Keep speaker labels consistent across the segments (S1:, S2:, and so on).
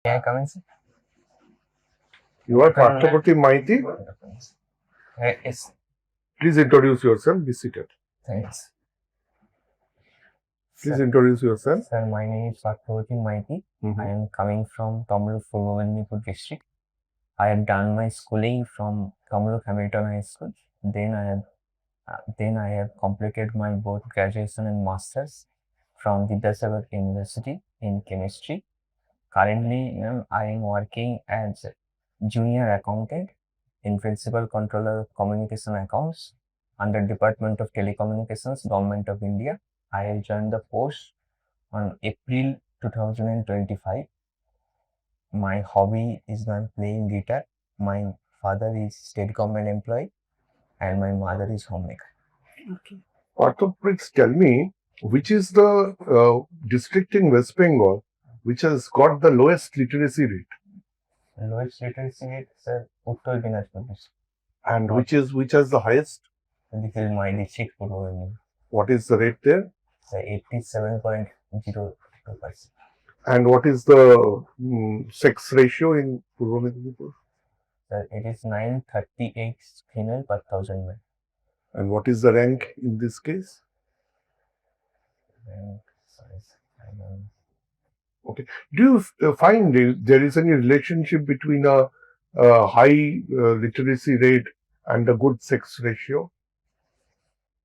S1: May I come in, sir?
S2: You are Parthaprati Maiti.
S1: Yes,
S2: Please introduce yourself. Be seated.
S1: thanks.
S2: Please introduce yourself.
S1: Sir, my name is Parthaprati Maiti. I am coming from Kamruk, Purbo Medinipur district. I have done my schooling from Kamruk Hamilton High School. Then I have completed my both graduation and masters from Vidyasagar University in chemistry. Currently, I am working as junior accountant in principal controller of communication accounts under Department of Telecommunications, Government of India. I have joined the post on April 2025. My hobby is I'm playing guitar. My father is state government employee and my mother is homemaker.
S3: Okay.
S2: Partha, please tell me, which is the district in West Bengal which has got the lowest literacy rate,
S1: Lowest literacy rate is Uttar Dinajpur district.
S2: and which has the highest?
S1: This is my district, Purbo Medinipur.
S2: What is the rate there?
S1: 87.02%.
S2: And what is the sex ratio in Purbo Medinipur?
S1: It is 938 female per 1,000 men.
S2: And what is the rank in this case?
S1: And
S2: Do you find there is any relationship between a high literacy rate and a good sex ratio?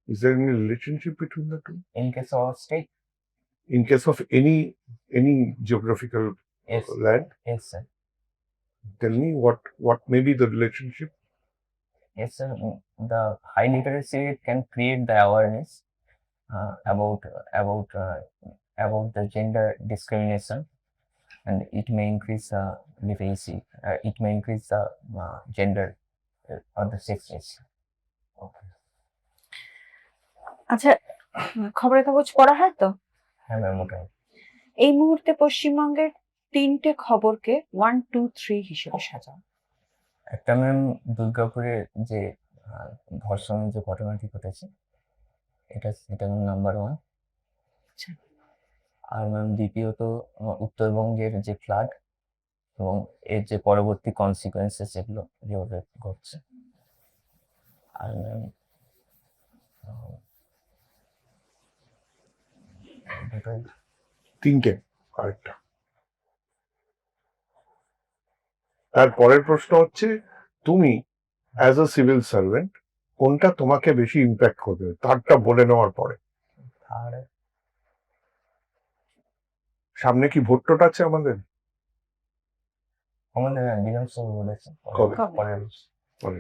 S2: Is there any relationship between the two?
S1: in case of state,
S2: In case of any geographical
S1: yes,
S2: land,
S1: yes, sir.
S2: tell me what may be the relationship?
S1: Yes, sir. The high literacy rate can create the awareness about the gender discrimination, and it may increase literacy. It may increase the gender or the sex ratio.
S3: আচ্ছা, খবরের কাগজ পড়া হয় তো?
S1: হ্যাঁ ma'am, ওটাই।
S3: এই মুহূর্তে পশ্চিমবঙ্গের 3টে খবরকে 1, 2, 3 হিসেবে সাজাও।
S1: একটা ম্যাম, দুর্গাপুরে যে ধর্ষণের যে ঘটনাটি ঘটেছে, এটা নাম্বার 1।
S3: আচ্ছা।
S1: আর ম্যাম দ্বিতীয়ত উত্তরবঙ্গের যে ফ্লাড এবং এর যে পরবর্তী কনসিকুয়েন্সেস যেগুলো যেভাবে ঘটছে। আর ম্যাম
S2: তিনটে, আরেকটা। তার পরের প্রশ্ন হচ্ছে, তুমি অ্যাজ আ সিভিল সার্ভেন্ট কোনটা তোমাকে বেশি ইম্প্যাক্ট করবে, তারটা বলে নেওয়ার পরে।
S1: আর
S2: সামনে কি ভোট টোট আছে আমাদের?
S1: আমাদের বিধানসভা বলেছে
S2: কবে?
S1: পরের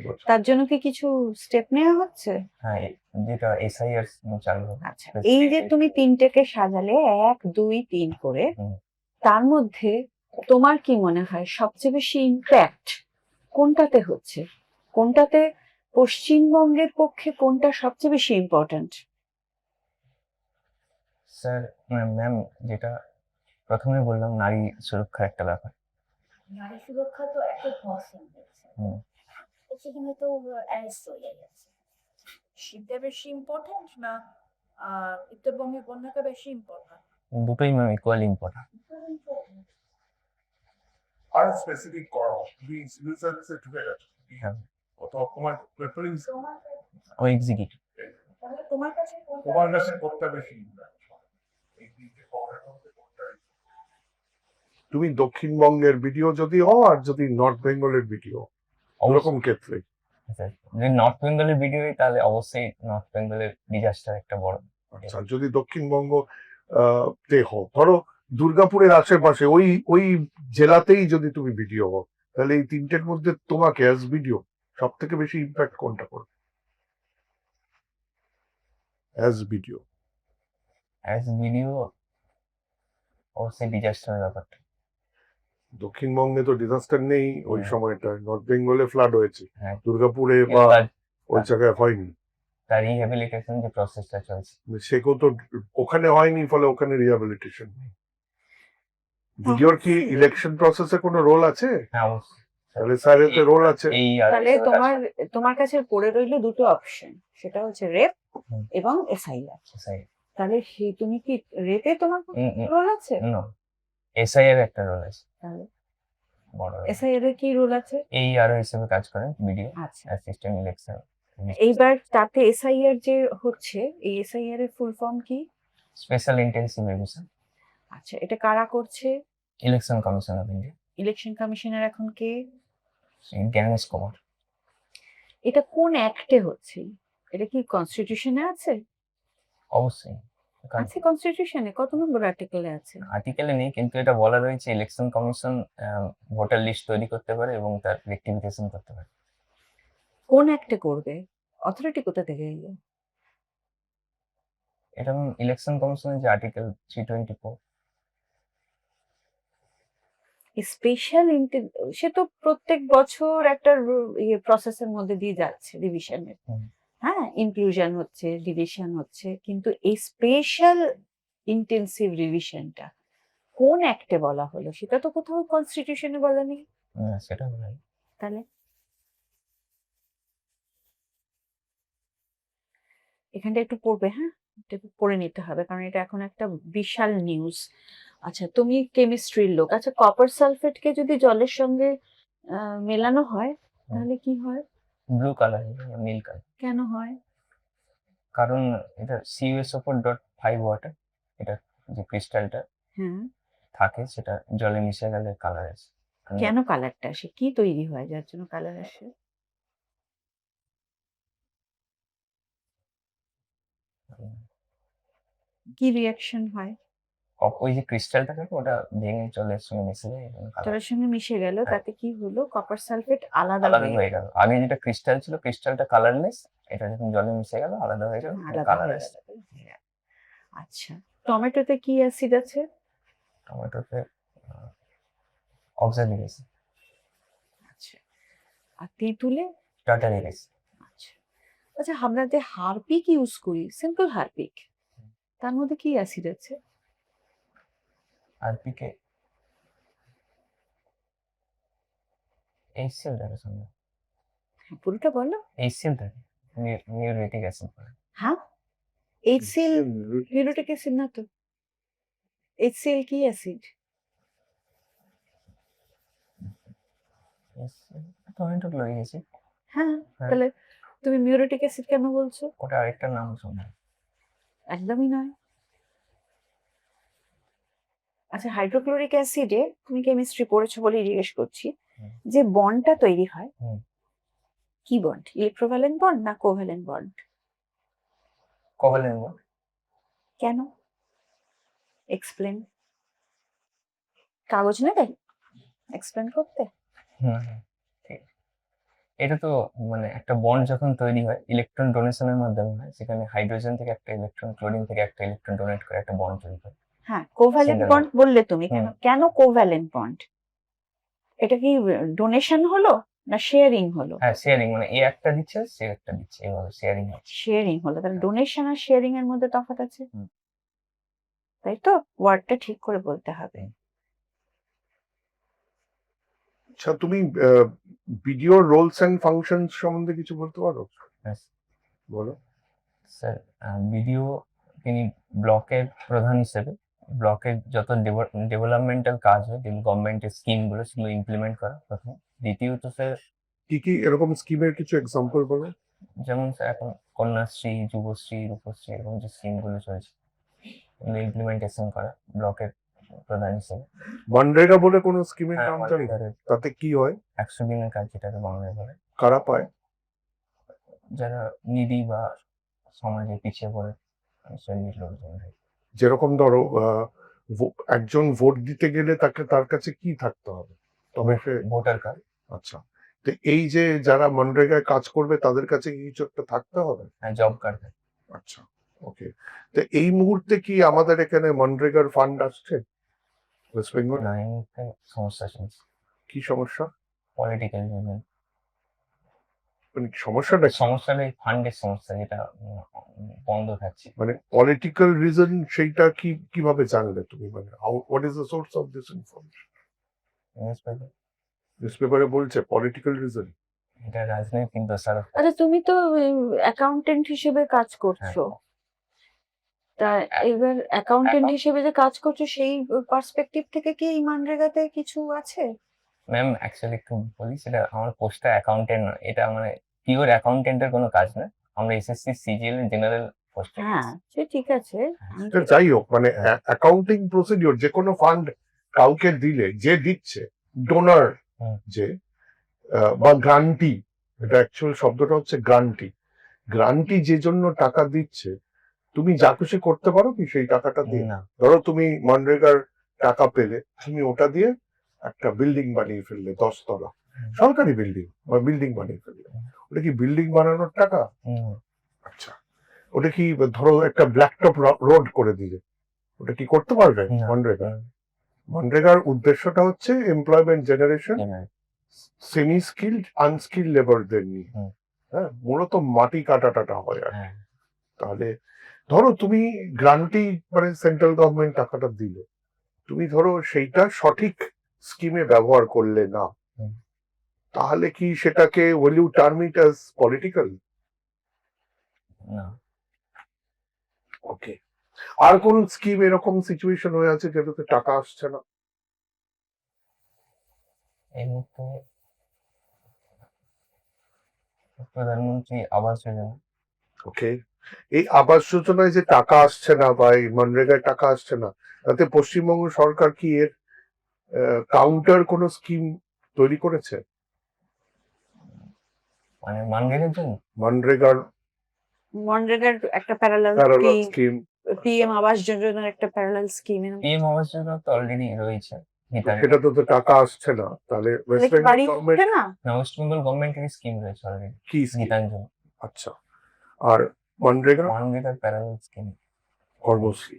S1: বছর।
S3: তার জন্য কি কিছু স্টেপ নেওয়া হচ্ছে?
S1: হ্যাঁ, যেটা এসআইআর চালু হবে।
S3: আচ্ছা, এই যে তুমি 3টেকে সাজালে 1, 2, 3 করে, তার মধ্যে তোমার কি মনে হয় সবচেয়ে বেশি ইম্প্যাক্ট কোনটাতে হচ্ছে? কোনটাতে পশ্চিমবঙ্গের পক্ষে কোনটা সবচেয়ে বেশি ইম্পর্ট্যান্ট?
S1: স্যার ম্যাম, যেটা প্রথমে বললাম, নারী সুরক্ষার একটা ব্যাপার।
S4: নারী সুরক্ষা তো একটা ধর্ষণ হয়েছে, সেখানে তো অ্যারেস্ট হয়ে গেছে। সেটা বেশি ইম্পর্টেন্ট না উত্তরবঙ্গের বন্যাটা বেশি ইম্পর্টেন্ট?
S1: দুটোই ম্যাম ইকুয়ালি ইম্পর্টেন্ট।
S2: আর স্পেসিফিক করো, তুমি সিভিল সার্ভিসে ঢুকে গেছো,
S1: হ্যাঁ,
S2: অথবা তোমার প্রেফারেন্স
S1: ও এক্সিকিউটিভ।
S4: তোমার কাছে
S2: কোনটা বেশি? তুমি দক্ষিণবঙ্গের ভিডিও যদি হও আর যদি নর্থ বেঙ্গলের ভিডিও, ওরকম ক্ষেত্রে
S1: যদি নর্থ বেঙ্গলের ভিডিও হয় তাহলে অবশ্যই নর্থ বেঙ্গলের ডিজাস্টার একটা বড়।
S2: আচ্ছা, যদি দক্ষিণবঙ্গ তে হও, ধরো দুর্গাপুরের আশেপাশে ওই জেলাতেই যদি তুমি ভিডিও হও, তাহলে এই তিনটের মধ্যে তোমাকে অ্যাজ ভিডিও সব থেকে বেশি ইম্প্যাক্ট কোনটা করবে? অ্যাজ ভিডিও
S1: অবশ্যই ডিজাস্টারের ব্যাপারটা।
S2: দক্ষিণবঙ্গে তো ডিজাস্টার নেই ওই সময়টা, নর্থ বেঙ্গলে ফ্লাড হয়েছে,
S1: হ্যাঁ,
S2: দুর্গাপুরে বা ওই জায়গায় হয়নি।
S1: তার রিহ্যাবিলিটেশন যে প্রসেসটা চলছে,
S2: সেগুলো তো ওখানে হয়নি, ফলে ওখানে রিহ্যাবিলিটেশন নেই। ভিডিওর কি ইলেকশন প্রসেসে কোনো রোল আছে?
S1: হ্যাঁ অবশ্যই।
S2: তাহলে স্যারের তো রোল আছে।
S3: তাহলে তোমার কাছে পড়ে রইল দুটো অপশন, সেটা হচ্ছে রেপ এবং এসআইআর। তাহলে তুমি কি রেপে তোমার রোল আছে?
S1: না, এসআইআর একটা রোল আছে।
S3: তাহলে
S1: বড়
S3: এসআইআর এর কি রোল আছে?
S1: এই আরও হিসেবে কাজ করে ভিডিও
S3: আচ্ছা,
S1: অ্যাসিস্ট্যান্ট ইলেকশন
S3: এইবার তাতে এসআইআর যে হচ্ছে, এই এসআইআর এর ফুল ফর্ম কি?
S1: স্পেশাল ইন্টেন্সিভ রিভিশন
S3: আচ্ছা, এটা কারা করছে?
S1: Election commission of India
S3: election commissioner এখন কে?
S1: জ্ঞানেশ কুমার।
S3: এটা কোন অ্যাক্টে হচ্ছে? এটা কি কনস্টিটিউশনে আছে?
S1: অবশ্যই
S3: আছে কনস্টিটিউশনে, কত নম্বর আর্টিকেলে আছে?
S1: আর্টিকেলে নেই, কিন্তু এটা বলা রয়েছে ইলেকশন কমিশন ভোটার লিস্ট তৈরি করতে পারে এবং তার রেক্টিফিকেশন করতে পারে।
S3: কোন অ্যাক্টে করবে? অথরিটি কোথা থেকে এলো?
S1: এটা ইলেকশন কমিশনের যে আর্টিকেল 324।
S3: স্পেশাল সে তো প্রত্যেক বছর একটা প্রসেসের মধ্যে দিয়ে যাচ্ছে রিভিশনের।
S1: হুম।
S3: হ্যাঁ, ইনক্লুশন হচ্ছে, ডিলিশন হচ্ছে, কিন্তু এই স্পেশাল ইন্টেন্সিভ রিভিশনটা কোন অ্যাক্টে বলা হলো? সেটা তো কোথাও কনস্টিটিউশনে বলা নেই।
S1: সেটা বলাই
S3: তাহলে এখানটা একটু পড়বে, হ্যাঁ, এটা একটু পড়ে নিতে হবে, কারণ এটা এখন একটা বিশাল নিউজ। আচ্ছা, তুমি কেমিস্ট্রির লোক। আচ্ছা, কপার সালফেটকে যদি জলের সঙ্গে মেলানো হয় তাহলে কি হয়?
S1: ব্লু কালার নীল কালার।
S3: কেন হয়?
S1: কারণ এটা CuSO4.5 ওয়াটার, এটা যে ক্রিস্টালটা
S3: হ্যাঁ,
S1: থাকে সেটা জলে মিশে গেলে কালার আসে।
S3: কেন কালারটা আসে? কি তৈরি হয় যার জন্য কালার আসে? কি রিয়াকশন হয়?
S1: ওই যে ক্রিস্টালটা থাকে ওটা ভেঙে জলের সঙ্গে মিশে যায় এবং কালার
S3: জলের সঙ্গে মিশে গেল,
S1: হ্যাঁ।
S3: তাতে কি হলো? কপার সালফেট আলাদা
S1: আলাদা
S3: হয়ে
S1: হয়ে গেল। আগে যেটা ক্রিস্টাল ছিল, ক্রিস্টালটা কালারলেস, এটা যখন জলে মিশে গেল আলাদা হয়ে গেল,
S3: আলাদা
S1: কালার
S3: হয়ে
S1: আসছে।
S3: গেল। আচ্ছা, টমেটোতে কি অ্যাসিড আছে?
S1: টমেটোতে অক্সালিক অ্যাসিড,
S3: আচ্ছা, আর তেঁতুলে?
S1: Tartaric acid.
S3: আচ্ছা, আচ্ছা, আমরা যে হারপিক ইউজ করি, সিম্পল হারপিক, তার মধ্যে কি অ্যাসিড আছে?
S1: আর পিকে HCl থাকে সঙ্গে,
S3: হ্যাঁ, পুরোটা বলো।
S1: HCl থাকে, মিউরেটিক অ্যাসিড বলে।
S3: হ্যাঁ, এইচসিএল মিউরেটিক অ্যাসিড না তো। এইচসিএল কি অ্যাসিড?
S1: Tomato chloric acid.
S3: হ্যাঁ,
S1: হ্যাঁ।
S3: তাহলে তুমি মিউরেটিক অ্যাসিড কেন বলছো?
S1: ওটা আরেকটা নাম শোনা।
S3: একদমই নয়। আচ্ছা, হাইড্রোক্লোরিক অ্যাসিডে তুমি কেমিস্ট্রি পড়েছো বলে জিজ্ঞেস করছি,
S1: হুম।
S3: যে বন্ডটা তৈরি হয়,
S1: হুম।
S3: কি বন্ড? ইলেকট্রোভ্যালেন্ট বন্ড না কোভ্যালেন্ট বন্ড?
S1: Covalent bond.
S3: কেন? এক্সপ্লেন। কাগজ নেবে এক্সপ্লেন করতে?
S1: হুম, ঠিক। এটা তো মানে একটা বন্ড যখন তৈরি হয় ইলেকট্রন ডোনেশনের মাধ্যমে হয়, সেখানে হাইড্রোজেন থেকে একটা ইলেকট্রন, ক্লোরিন থেকে একটা ইলেকট্রন ডোনেট করে একটা বন্ড তৈরি হয়।
S3: হ্যাঁ, কোভ্যালেন্ট
S1: Single
S3: বন্ড বললে তুমি, কেন
S1: হুম।
S3: কেন কোভ্যালেন্ট বন্ড? এটা কি ডোনেশন হলো না শেয়ারিং হলো?
S1: হ্যাঁ, শেয়ারিং, মানে এ একটা দিচ্ছে সে একটা দিচ্ছে, এইভাবে শেয়ারিং হচ্ছে।
S3: শেয়ারিং হলো, তাহলে ডোনেশন আর শেয়ারিং এর মধ্যে তফাৎ আছে,
S1: হুম।
S3: তাই তো? ওয়ার্ডটা ঠিক করে বলতে হবে।
S2: আচ্ছা, তুমি ভিডিও রোলস এন্ড ফাংশন সম্বন্ধে কিছু বলতে পারো?
S1: Yes.
S2: বলো।
S1: স্যার, ভিডিও তিনি ব্লকের প্রধান হিসেবে ব্লকের যত ডেভেলপমেন্টাল কাজ হয়, গভর্নমেন্টের স্কিমগুলো সেগুলো ইমপ্লিমেন্ট করা প্রথম। দ্বিতীয়ত স্যার,
S2: কি কি এরকম স্কিমের কিছু এক্সাম্পল বলো?
S1: যেমন স্যার এখন কন্যাশ্রী, যুবশ্রী, রূপশ্রী এরকম যে স্কিমগুলো চলছে এগুলো ইমপ্লিমেন্টেশন করা ব্লকের প্রধান হিসেবে।
S2: মনরেগা বলে কোনো স্কিমের
S1: হ্যাঁ,
S2: নাম জানি?
S1: মনরেগার
S2: তাতে কি হয়?
S1: 100 দিনের কাজ, যেটাকে বাংলায় বলে।
S2: কারা পায়?
S1: যারা নিডি বা সমাজে পিছিয়ে পড়ে শ্রেণীর লোকজন।
S2: যেরকম ধরো একজন ভোট দিতে গেলে তার কাছে কি থাকতে হবে তবে সে?
S1: Voter card.
S2: আচ্ছা, তো এই যে যারা মনরেগায় কাজ করবে তাদের কাছে কি কিছু একটা থাকতে হবে?
S1: হ্যাঁ, জব কার্ড।
S2: আচ্ছা, ওকে। তো এই মুহূর্তে কি আমাদের এখানে মনরেগার ফান্ড আসছে ওয়েস্ট বেঙ্গল?
S1: না, এই মুহূর্তে সমস্যা চলছে,
S2: কি সমস্যা?
S1: Political reason.
S2: মানে সমস্যাটা কি?
S1: সমস্যাটা এই ফান্ডের সমস্যা, যেটা বন্ধ থাকছে।
S2: মানে পলিটিক্যাল রিজন, সেইটা কি কিভাবে জানলে তুমি? মানে what is the source of this information? নিউজপেপারে বলছে পলিটিক্যাল রিজন।
S1: এটা রাজনৈতিক দোষারোপ।
S3: আচ্ছা, তুমি তো অ্যাকাউন্টেন্ট হিসেবে কাজ করছো, তা এবার অ্যাকাউন্টেন্ট হিসেবে যে কাজ করছো সেই পার্সপেক্টিভ থেকে কি এই মানরেগাতে কিছু আছে?
S1: ম্যাম অ্যাকচুয়ালি একটু বলি, সেটা আমার পোস্টটা অ্যাকাউন্টেন্ট নয়, এটা মানে পিওর অ্যাকাউন্টেন্টের কোনো কাজ নয়, আমরা এসএসসি সিজিএল জেনারেল পোস্টে।
S3: হ্যাঁ সে ঠিক আছে। আমি
S2: সেটা যাই হোক, মানে অ্যাকাউন্টিং প্রসিডিওর, যে কোনো ফান্ড কাউকে দিলে, যে দিচ্ছে ডোনার,
S1: হুম।
S2: যে বা গ্রান্টি, এটা অ্যাকচুয়াল শব্দটা হচ্ছে গ্রান্টি। গ্রান্টি যে জন্য টাকা দিচ্ছে, তুমি যা খুশি করতে পারো কি সেই টাকাটা দিয়ে?
S1: না,
S2: ধরো তুমি মনরেগার টাকা পেলে, তুমি ওটা দিয়ে একটা বিল্ডিং বানিয়ে ফেললে 10 তলা, সরকারি বিল্ডিং বা বিল্ডিং বানিয়ে ফেললে, ওটা কি বিল্ডিং বানানোর টাকা? আচ্ছা, ওটা কি ধরো একটা ব্ল্যাকটপ রোড করে দিলে, ওটা কি করতে পারবে
S1: না।
S2: মনরেগা? মনরেগার উদ্দেশ্যটা হচ্ছে employment generation, semi skilled unskilled লেবারদের নিয়ে।
S1: হুম।
S2: হ্যাঁ, মূলত মাটি কাটা টাটা হয় আর কি।
S1: হ্যাঁ,
S2: তাহলে ধরো তুমি গ্রান্টি, মানে সেন্ট্রাল গভর্নমেন্ট টাকাটা দিল, তুমি ধরো সেইটা সঠিক স্কিমে ব্যবহার করলে না,
S1: হুম।
S2: তাহলে কি সেটাকে will you term it as political?
S1: না।
S2: ওকে। আর কোন স্কিম এরকম সিচুয়েশন হয়ে আছে যেটাতে টাকা আসছে না?
S1: এই মুহূর্তে প্রধানমন্ত্রী আবাস যোজনা।
S2: ওকে, এই আবাস যোজনায় যে টাকা আসছে না বা এই মনরেগায় টাকা আসছে না, তাতে পশ্চিমবঙ্গ সরকার কি এর কাউন্টার কোন স্কিম তৈরি করেছে?
S1: মানে মানগেরের জন্য
S2: মনরেগার
S3: মনরেগার একটা প্যারালাল
S2: স্কিম,
S3: পিএম আবাস যোজনার একটা parallel scheme,
S1: PM Awas Yojana তো অলরেডি রয়েছে ভিতরে।
S2: সেটা তো টাকা আসছে না, তাহলে ওয়েস্ট বেঙ্গল
S3: বাড়ি
S2: গভর্নমেন্ট
S3: হচ্ছে না।
S1: না, ওয়েস্ট বেঙ্গল গভর্নমেন্টের স্কিম রয়েছে অলরেডি
S2: কি স্কিম?
S1: গীতাঞ্জলি।
S2: আচ্ছা, আর মনরেগা
S1: মানগেরের প্যারালাল স্কিম।
S2: কর্মশ্রী।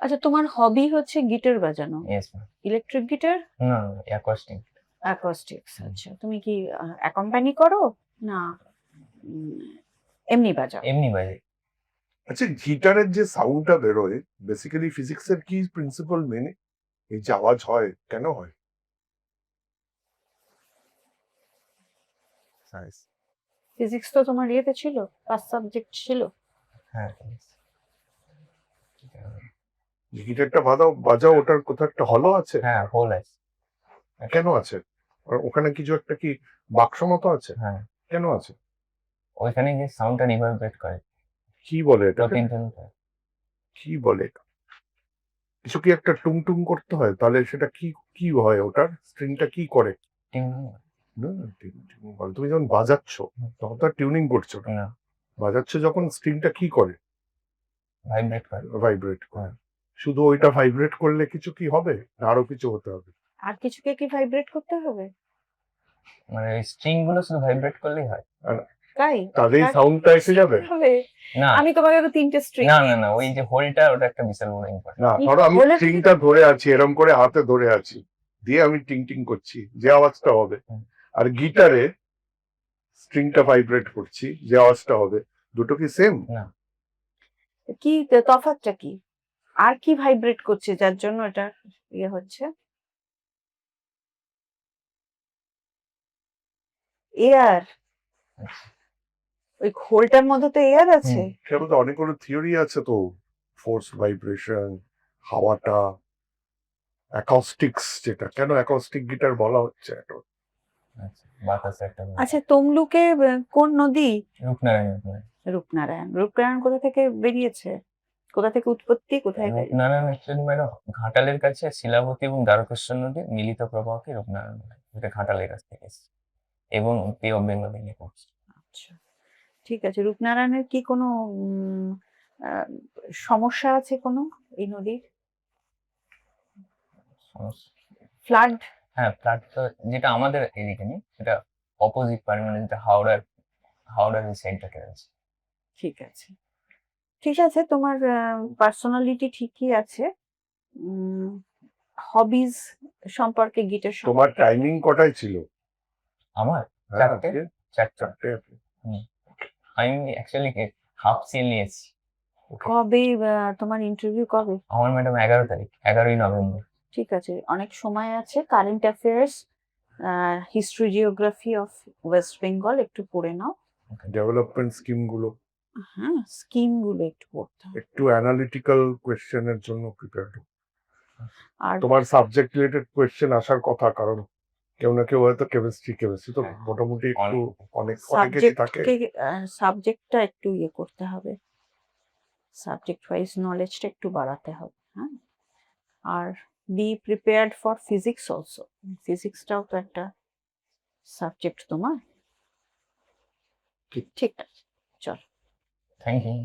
S3: আচ্ছা, তোমার হবি হচ্ছে গিটার বাজানো,
S1: ইয়েস ম্যাম।
S3: ইলেকট্রিক গিটার,
S1: না, অ্যাকোস্টিক।
S3: অ্যাকোস্টিক্স। আচ্ছা, তুমি কি অ্যাকম্পানি করো না এমনি বাজাও?
S1: এমনি বাজে।
S2: আচ্ছা, গিটারের যে সাউন্ডটা বেরোয়, বেসিক্যালি ফিজিক্সের কি প্রিন্সিপাল মেনে এই যে আওয়াজ হয়, কেন হয়?
S3: ফিজিক্স তো তোমার ইয়েতে ছিল, ফার্স্ট সাবজেক্ট ছিল।
S1: হ্যাঁ,
S2: গিটারটা বাজাও, ওটার কোথাও একটা হলো আছে?
S1: হ্যাঁ, হোল আছে।
S2: কেন আছে? আর ওখানে কিছু একটা কি বাক্স মতো আছে?
S1: হ্যাঁ,
S2: কেন আছে?
S1: ওইখানে যে সাউন্ডটা রিভাইব্রেট করে
S2: কি বলে এটা?
S1: প্রতিধ্বনিটা।
S2: কি বলে এটা? কিছু কি একটা টুং টুং করতে হয়, তাহলে সেটা কি কি হয়, ওটার স্ট্রিংটা কি করে? না, তুমি যখন বাজাচ্ছ তখন তো টিউনিং করছো না,
S1: না,
S2: বাজাচ্ছ যখন স্ট্রিংটা কি করে?
S1: ভাইব্রেট করে।
S2: ভাইব্রেট করে। শুধু ওইটা ভাইব্রেট করলে কিছু কি হবে, না আরো কিছু হতে হবে?
S3: আর কিছুকে কি ভাইব্রেট করতে হবে?
S1: মানে ওই স্ট্রিং গুলো শুধু ভাইব্রেট করলেই হয়।
S3: তাই
S2: তাহলেই সাউন্ডটা এসে যাবে?
S1: না,
S3: আমি তোমাকে তো 3টে স্ট্রিং।
S1: না, না, না, ওই যে হোলটা, ওটা একটা বিশাল বড় ইম্পর্টেন্ট।
S2: না, ধরো আমি
S3: বলে-
S2: স্ট্রিংটা ধরে আছি, এরকম করে হাতে ধরে আছি, দিয়ে আমি টিং টিং করছি, যে আওয়াজটা হবে। আর গিটারে স্ট্রিংটা ভাইব্রেট করছি, যে আওয়াজটা হবে, দুটো কি সেম?
S1: না,
S3: কি তফাৎটা কি? আর কি ভাইব্রেট করছে যার জন্য এটা ইয়ে হচ্ছে? এয়ার। ওই হোলটার মধ্যে তো এয়ার আছে।
S2: সেটা তো অনেকগুলো থিওরি আছে তো, ফোর্স ভাইব্রেশন, হাওয়াটা, অ্যাকস্টিক্স, যেটা কেন অ্যাকস্টিক গিটার বলা হচ্ছে এটা?
S1: আচ্ছা, বাতাস একটা
S3: আচ্ছা, তমলুকে কোন নদী?
S1: রূপনারায়ণ।
S3: রূপনারায়ণ। রূপনারায়ণ কোথা থেকে বেরিয়েছে? কোথা থেকে উৎপত্তি, কোথায় গেছে?
S1: রূপনারায়ণ অ্যাকচুয়ালি মানে ঘাটালের কাছে শিলাবতী এবং দ্বারকেশ্বর নদীর মিলিত প্রবাহকে রূপনারায়ণ বলে। এটা ঘাটালের কাছ থেকে এসেছে এবং পে অফ বেঙ্গলে নিয়ে পড়ছে।
S3: আচ্ছা, ঠিক আছে। রূপনারায়ণের কি কোনো আহ, সমস্যা আছে কোনো এই নদীর? ফ্লাড?
S1: হ্যাঁ, ফ্লাড তো যেটা আমাদের এদিকে নেই, সেটা অপোজিট পারে, মানে যেটা হাওড়ার এই সাইডটাকে আছে।
S3: ঠিক আছে, ঠিক আছে। তোমার পার্সোনালিটি ঠিকই আছে। হবিজ সম্পর্কে, গিটার
S2: তোমার টাইমিং কটায় ছিল?
S1: আমার
S2: হ্যাঁ,
S1: চারটে।
S2: চারটে।
S1: আমি অ্যাকচুয়ালি হাফ সিএল নিয়েছি।
S3: কবে তোমার ইন্টারভিউ কবে?
S1: আমার ম্যাডাম 11 তারিখ, 11ই নভেম্বর।
S3: ঠিক আছে, অনেক সময় আছে। Current affairs, history, geography of West Bengal একটু পড়ে নাও।
S2: ডেভেলপমেন্ট স্কিম গুলো,
S3: হ্যাঁ, স্কিম গুলো একটু পড়তে হবে।
S2: একটু অ্যানালিটিক্যাল কোয়েশ্চেনের জন্য প্রিপেয়ার।
S3: আর
S2: তোমার সাবজেক্ট রিলেটেড কোয়েশ্চেন আসার কথা, কারণ কেউ না কেউ হয়তো কেমিস্ট্রি তো
S1: হ্যাঁ।
S2: মোটামুটি একটু অনেকেরই থাকে।
S3: সাবজেক্টটা একটু ইয়ে করতে হবে, সাবজেক্ট ওয়াইজ নলেজটা একটু বাড়াতে হবে, হ্যাঁ। আর be prepared for physics also, ফিজিক্সটাও তো একটা সাবজেক্ট তোমার। ঠিক আছে, চল।
S1: Thank you.